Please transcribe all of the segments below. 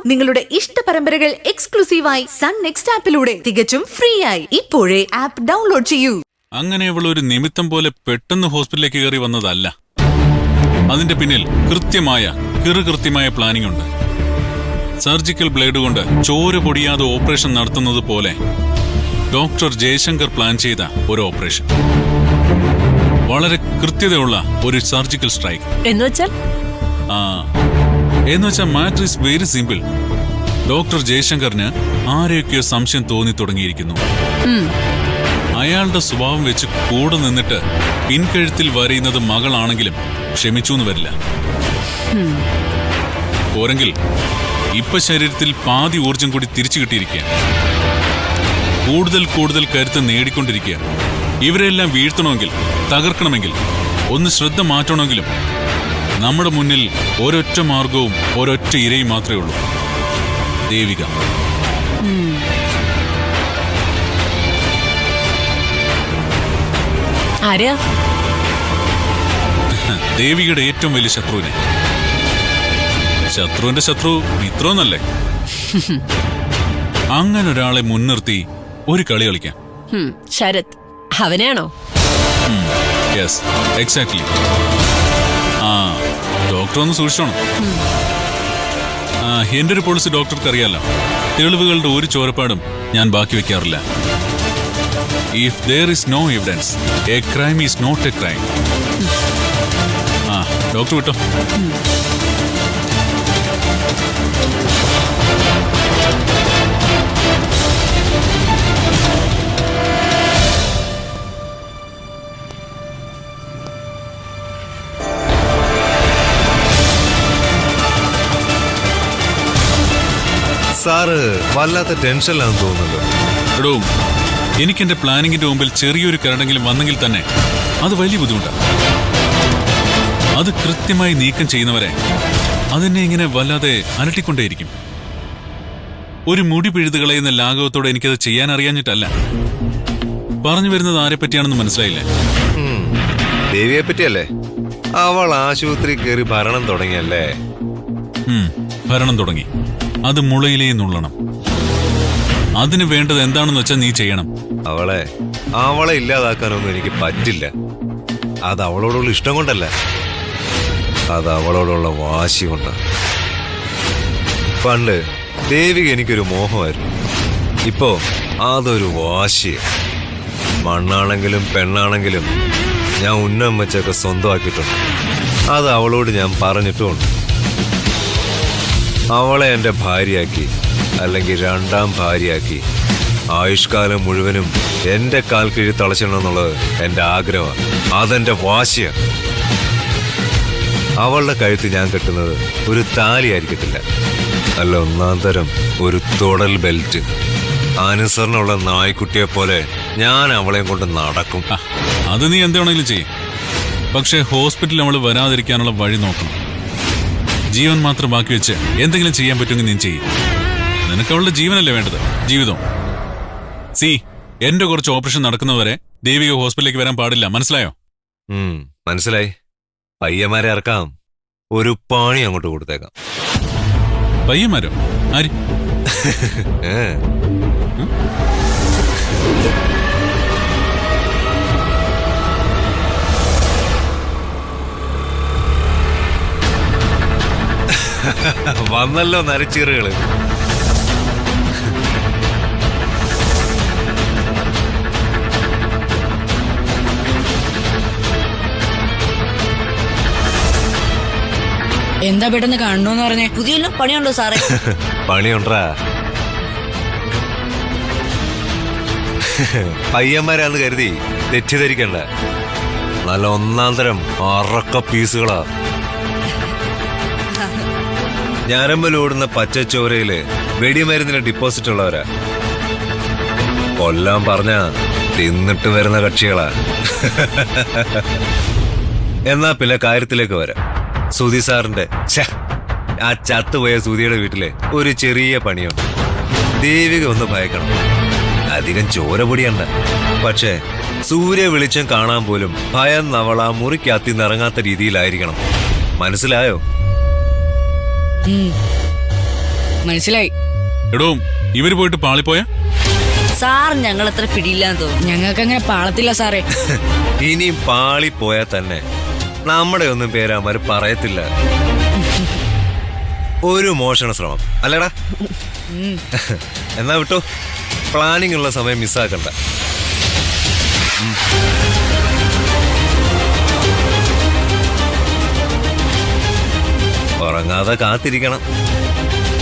നിങ്ങളുടെ ഇഷ്ട പരമ്പരകൾ എക്സ്ക്ലൂസീവായി സൺ നെക്സ്റ്റ് ആപ്പിലൂടെ തികച്ചും ഫ്രീ ആയി ഇപ്പോഴേ ആപ്പ് ഡൗൺലോഡ് ചെയ്യൂ. അങ്ങനെയുള്ള ഒരു നിമിത്തം പോലെ പെട്ടെന്ന് ഹോസ്പിറ്റലിലേക്ക് കയറി വന്നതല്ല. അതിന്റെ പിന്നിൽ കൃത്യമായ പ്ലാനിംഗ് ഉണ്ട്. സർജിക്കൽ ബ്ലേഡ് കൊണ്ട് ചോര പൊടിയാതെ ഓപ്പറേഷൻ നടത്തുന്നത് പോലെ ഡോക്ടർ ജയശങ്കർ പ്ലാൻ ചെയ്ത ഒരു ഓപ്പറേഷൻ. വളരെ കൃത്യതയുള്ള ഒരു സർജിക്കൽ സ്ട്രൈക്ക്. എന്നുവെച്ചാൽ matter is very simple. Doctor ജയശങ്കറിന് ആരെയൊക്കെയോ സംശയം തോന്നി തുടങ്ങിയിരിക്കുന്നു. അയാളുടെ സ്വഭാവം വെച്ച് കൂടെ നിന്നിട്ട് പിൻകഴുത്തിൽ വരയുന്നത് മകളാണെങ്കിലും ക്ഷമിച്ചൂന്ന് വരില്ല. പോരെങ്കിൽ ഇപ്പൊ ശരീരത്തിൽ പാതി ഊർജം കൂടി തിരിച്ചു കിട്ടിയിരിക്കുക. കൂടുതൽ കരുത്ത് നേടിക്കൊണ്ടിരിക്കുക. ഇവരെല്ലാം വീഴ്ത്തണമെങ്കിൽ, തകർക്കണമെങ്കിൽ, ഒന്ന് ശ്രദ്ധ മാറ്റണമെങ്കിലും നമ്മുടെ മുന്നിൽ ഒരൊറ്റ മാർഗവും ഒരൊറ്റ ഇരയും മാത്രമേ ഉള്ളൂ. ദേവിക. ദേവികയുടെ ഏറ്റവും വലിയ ശത്രുവിനെ. ശത്രുവിന്റെ ശത്രു മിത്രമെന്നല്ലേ? അങ്ങനെ ഒരാളെ മുൻനിർത്തി ഒരു കളി കളിക്കാം. ശരത് അവനെയാണോ? Yes, exactly. ഡോക്ടർ ഒന്ന് സൂക്ഷിച്ചോണം. എന്റെ ഒരു പോളിസി ഡോക്ടർക്ക് അറിയാലോ. തെളിവുകളുടെ ഒരു ചോരപ്പാടും ഞാൻ ബാക്കി വെക്കാറില്ല. If there is no evidence, a crime is not a crime. Doctor വിട്ടോ. സാറ് വല്ലാത്ത ടെൻഷനിലാണെന്ന് തോന്നുന്നത്. എടോ, എനിക്കെന്റെ പ്ലാനിങ്ങിന്റെ മുമ്പിൽ ചെറിയൊരു കരടെങ്കിലും വന്നെങ്കിൽ തന്നെ അത് വലിയ ബുദ്ധിമുട്ടാണ്. അത് കൃത്യമായി നീക്കം ചെയ്യുന്നവരെ അതെന്നെ ഇങ്ങനെ വല്ലാതെ അലട്ടിക്കൊണ്ടേയിരിക്കും. ഒരു മുടി പിഴുതു കളയുന്ന ലാഘവത്തോടെ എനിക്കത് ചെയ്യാൻ അറിയാഞ്ഞിട്ടല്ല. പറഞ്ഞു വരുന്നത് ആരെ പറ്റിയാണെന്ന് മനസ്സിലായില്ലേ? ദേവിയെ പറ്റിയല്ലേ? അവൾ ആശുപത്രി കയറി ഭരണം തുടങ്ങിയല്ലേ? ഭരണം തുടങ്ങി. അത് മുളയിലേ നുള്ളണം. അതിന് വേണ്ടത് എന്താണെന്ന് വെച്ചാൽ നീ ചെയ്യണം. അവളെ ഇല്ലാതാക്കാനൊന്നും എനിക്ക് പറ്റില്ല. അത് അവളോടുള്ള ഇഷ്ടം കൊണ്ടല്ല, അത് അവളോടുള്ള വാശി കൊണ്ടാണ്. പണ്ട് ദേവിക എനിക്കൊരു മോഹമായിരുന്നു. ഇപ്പോ അതൊരു വാശിയാണ്. മണ്ണാണെങ്കിലും പെണ്ണാണെങ്കിലും ഞാൻ ഉന്നം വെച്ചൊക്കെ സ്വന്തമാക്കിയിട്ടുണ്ട്. അത് അവളോട് ഞാൻ പറഞ്ഞിട്ടുമുണ്ട്. അവളെ എൻ്റെ ഭാര്യയാക്കി, അല്ലെങ്കിൽ രണ്ടാം ഭാര്യയാക്കി ആയുഷ്കാലം മുഴുവനും എൻ്റെ കാൽ കീഴി തളച്ചിടണമെന്നുള്ളത് എൻ്റെ ആഗ്രഹമാണ്. അതെൻ്റെ വാശിയാണ്. അവളുടെ കഴുത്ത് ഞാൻ കെട്ടുന്നത് ഒരു താലി ആയിരിക്കത്തില്ല, അല്ല ഒന്നാം തരം ഒരു തുടൽ ബെൽറ്റ്. അനുസരണമുള്ള നായ്ക്കുട്ടിയെ പോലെ ഞാൻ അവളെയും കൊണ്ട് നടക്കും. അത് നീ എന്താണെങ്കിലും ചെയ്യും. പക്ഷേ ഹോസ്പിറ്റലിൽ അവൾ വരാതിരിക്കാനുള്ള വഴി നോക്കണം. ജീവൻ മാത്രം ബാക്കി വെച്ച് എന്തെങ്കിലും ചെയ്യാൻ പറ്റുമെങ്കിൽ നീ ചെയ്യും. നിനക്ക് അവളുടെ ജീവനല്ലേ വേണ്ടത്, ജീവിതം. എന്റെ കുറച്ച് ഓപ്പറേഷൻ നടക്കുന്നവരെ ദേവിക ഹോസ്പിറ്റലിലേക്ക് വരാൻ പാടില്ല. മനസ്സിലായോ? മനസ്സിലായി. പയ്യന്മാരെ ഇറക്കാം, ഒരു പാണി അങ്ങോട്ട് കൊടുത്തേക്കാം. പയ്യന്മാരോ? ആര്? വന്നല്ലോ നരച്ചീറുകള്. എന്താ പെട്ടെന്ന് കാണണോന്ന് പറഞ്ഞേ? പുതിയ പണിയുണ്ടോ സാറേ? പണിയുണ്ടാ. പയ്യന്മാരാന്ന് കരുതി തെറ്റിദ്ധരിക്കണ്ട. നല്ല ഒന്നാം തരം അറക്ക പീസുകളാ. ഞരമ്പലോടുന്ന പച്ചച്ചോരയില് വെടിമരുന്നിന് ഡിപ്പോസിറ്റ് ഉള്ളവരാ. കൊല്ലാൻ പറഞ്ഞ തിന്നിട്ട് വരുന്ന കക്ഷികളാ. എന്നാ പിന്നെ കാര്യത്തിലേക്ക് വരാം. സുധി സാറിന്റെ ആ ചത്തുപോയ സുധിയുടെ വീട്ടിലെ ഒരു ചെറിയ പണിയുണ്ട്. ദേവിക ഒന്ന് ഭയക്കണം. അധികം ചോര പൊടിയണ്ട, പക്ഷേ സൂര്യ വെളിച്ചം കാണാൻ പോലും ഭയം നവള മുറിക്കകത്തി നിറങ്ങാത്ത രീതിയിലായിരിക്കണം. മനസ്സിലായോ? മനസ്സിലായി. എടോ ഇവര് പോയിട്ട് പാളിപ്പോയ സാർ ഞങ്ങൾ അത്ര പിടിയില്ലാന്ന് തോന്നുന്നു. ഞങ്ങൾക്ക് അങ്ങനെ പാളത്തില്ല സാറേ. ഇനിയും പാളി പോയാൽ തന്നെ നമ്മുടെ ഒന്നും പേരാമാര് പറയത്തില്ല. ഒരു മോഷണ ശ്രമം അല്ലടാ. എന്നാ വിട്ടോ, പ്ലാനിങ് ഉള്ള സമയം മിസ്സാക്കണ്ട. ഉറങ്ങാതെ കാത്തിരിക്കണം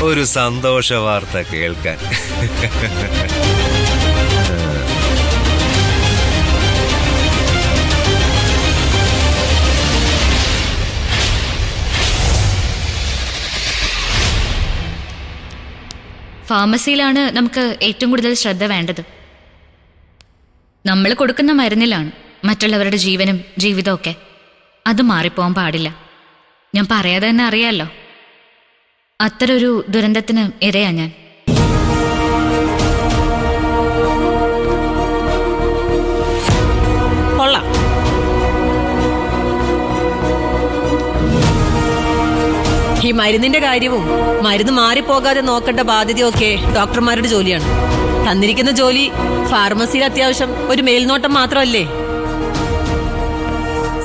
ഒരു സന്തോഷ വാർത്ത കേൾക്കാൻ. ഫാർമസിയിലാണ് നമുക്ക് ഏറ്റവും കൂടുതൽ ശ്രദ്ധ വേണ്ടത്. നമ്മൾ കൊടുക്കുന്ന മരുന്നിലാണ് മറ്റുള്ളവരുടെ ജീവനും ജീവിതവും ഒക്കെ. അത് മാറിപ്പോവാൻ പാടില്ല. ഞാൻ പറയാതെ തന്നെ അറിയാലോ, അത്തരൊരു ദുരന്തത്തിന് ഇരയാ ഞാൻ. കൊള്ളാം. ഈ മരുന്നിന്റെ കാര്യവും മരുന്ന് മാറിപ്പോകാതെ നോക്കേണ്ട ബാധ്യതയൊക്കെ ഡോക്ടർമാരുടെ ജോലിയാണ്. തന്നിരിക്കുന്ന ജോലി ഫാർമസിയിൽ അത്യാവശ്യം ഒരു മേൽനോട്ടം മാത്രമല്ലേ.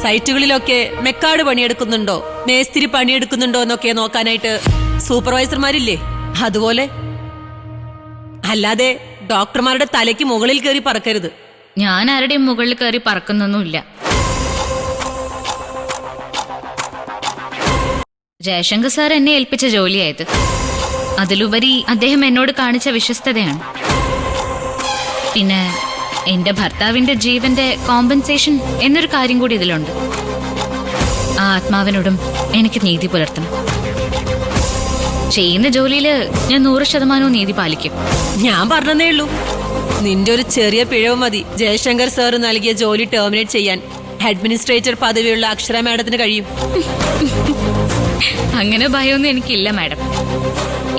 സൈറ്റുകളിലൊക്കെ മെക്കാട് പണിയെടുക്കുന്നുണ്ടോ, മേസ്തിരി പണിയെടുക്കുന്നുണ്ടോ എന്നൊക്കെ നോക്കാനായിട്ട് സൂപ്പർവൈസർമാരില്ലേ, അതുപോലെ. അല്ലാതെ ഡോക്ടർമാരുടെ തലയ്ക്ക് മുകളിൽ കയറി പറക്കരുത്. ഞാൻ ആരുടെയും മുകളിൽ കയറി പറക്കുന്നൊന്നുമില്ല. ജയശങ്കർ സാർ എന്നെ ഏൽപ്പിച്ച ജോലിയായത്. അതിലുപരി അദ്ദേഹം എന്നോട് കാണിച്ച വിശ്വസ്തതയാണ്. പിന്നെ എന്റെ ഭർത്താവിന്റെ ജീവന്റെ കോമ്പൻസേഷൻ എന്നൊരു കാര്യം കൂടി ഇതിലുണ്ട്. ആ ആത്മാവിനോടും എനിക്ക് നീതി പുലർത്തണം. ചെയ്യുന്ന ജോലിയില് ഞാൻ 100% നീതി പാലിക്കും. ഞാൻ പറഞ്ഞതേ ഉള്ളൂ, നിന്റെ ഒരു ചെറിയ പിഴവ് മതി ജയശങ്കർ സാർ നൽകിയ ജോലി ടെർമിനേറ്റ് ചെയ്യാൻ അഡ്മിനിസ്ട്രേറ്റർ പദവിയുള്ള അക്ഷര മാഡത്തിന് കഴിയും. അങ്ങനെ ഭയമൊന്നും എനിക്കില്ല മാഡം.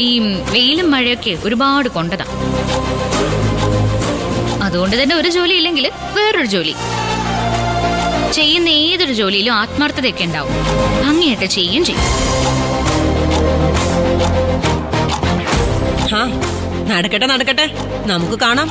ഈ വെയിലും മഴയൊക്കെ ഒരുപാട് കൊണ്ടതാ. അതുകൊണ്ട് തന്നെ ഒരു ജോലി ഇല്ലെങ്കിൽ വേറൊരു ജോലി. ചെയ്യുന്ന ഏതൊരു ജോലിയിലും ആത്മാർത്ഥതയൊക്കെ ഉണ്ടാവും. ഭംഗിയായിട്ട് ചെയ്യും ചെയ്യും. ആ നടക്കട്ടെ നടക്കട്ടെ, നമുക്ക് കാണാം.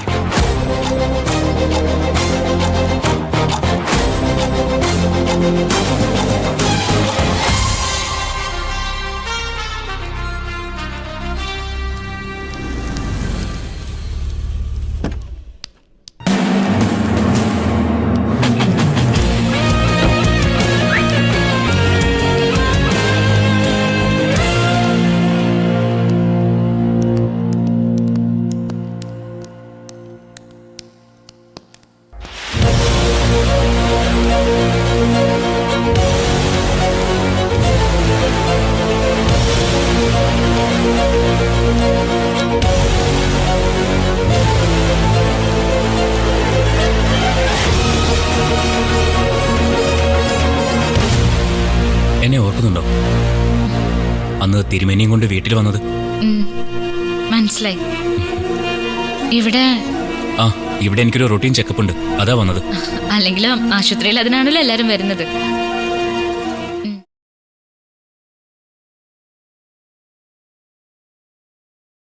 എന്നെ ഓർക്കുന്നുണ്ടോ? അന്ന് തിരുമേനിയും കൊണ്ട് വീട്ടിൽ വന്നത്. മനസ്സിലായി. ഇവിടെ ഇവിടെ എനിക്കൊരു റൊട്ടീൻ ചെക്കപ്പ് ഉണ്ട്, അതാ വന്നത്. അല്ലെങ്കിലും ആശുപത്രിയിൽ അതിനാണല്ലോ എല്ലാരും വരുന്നത്.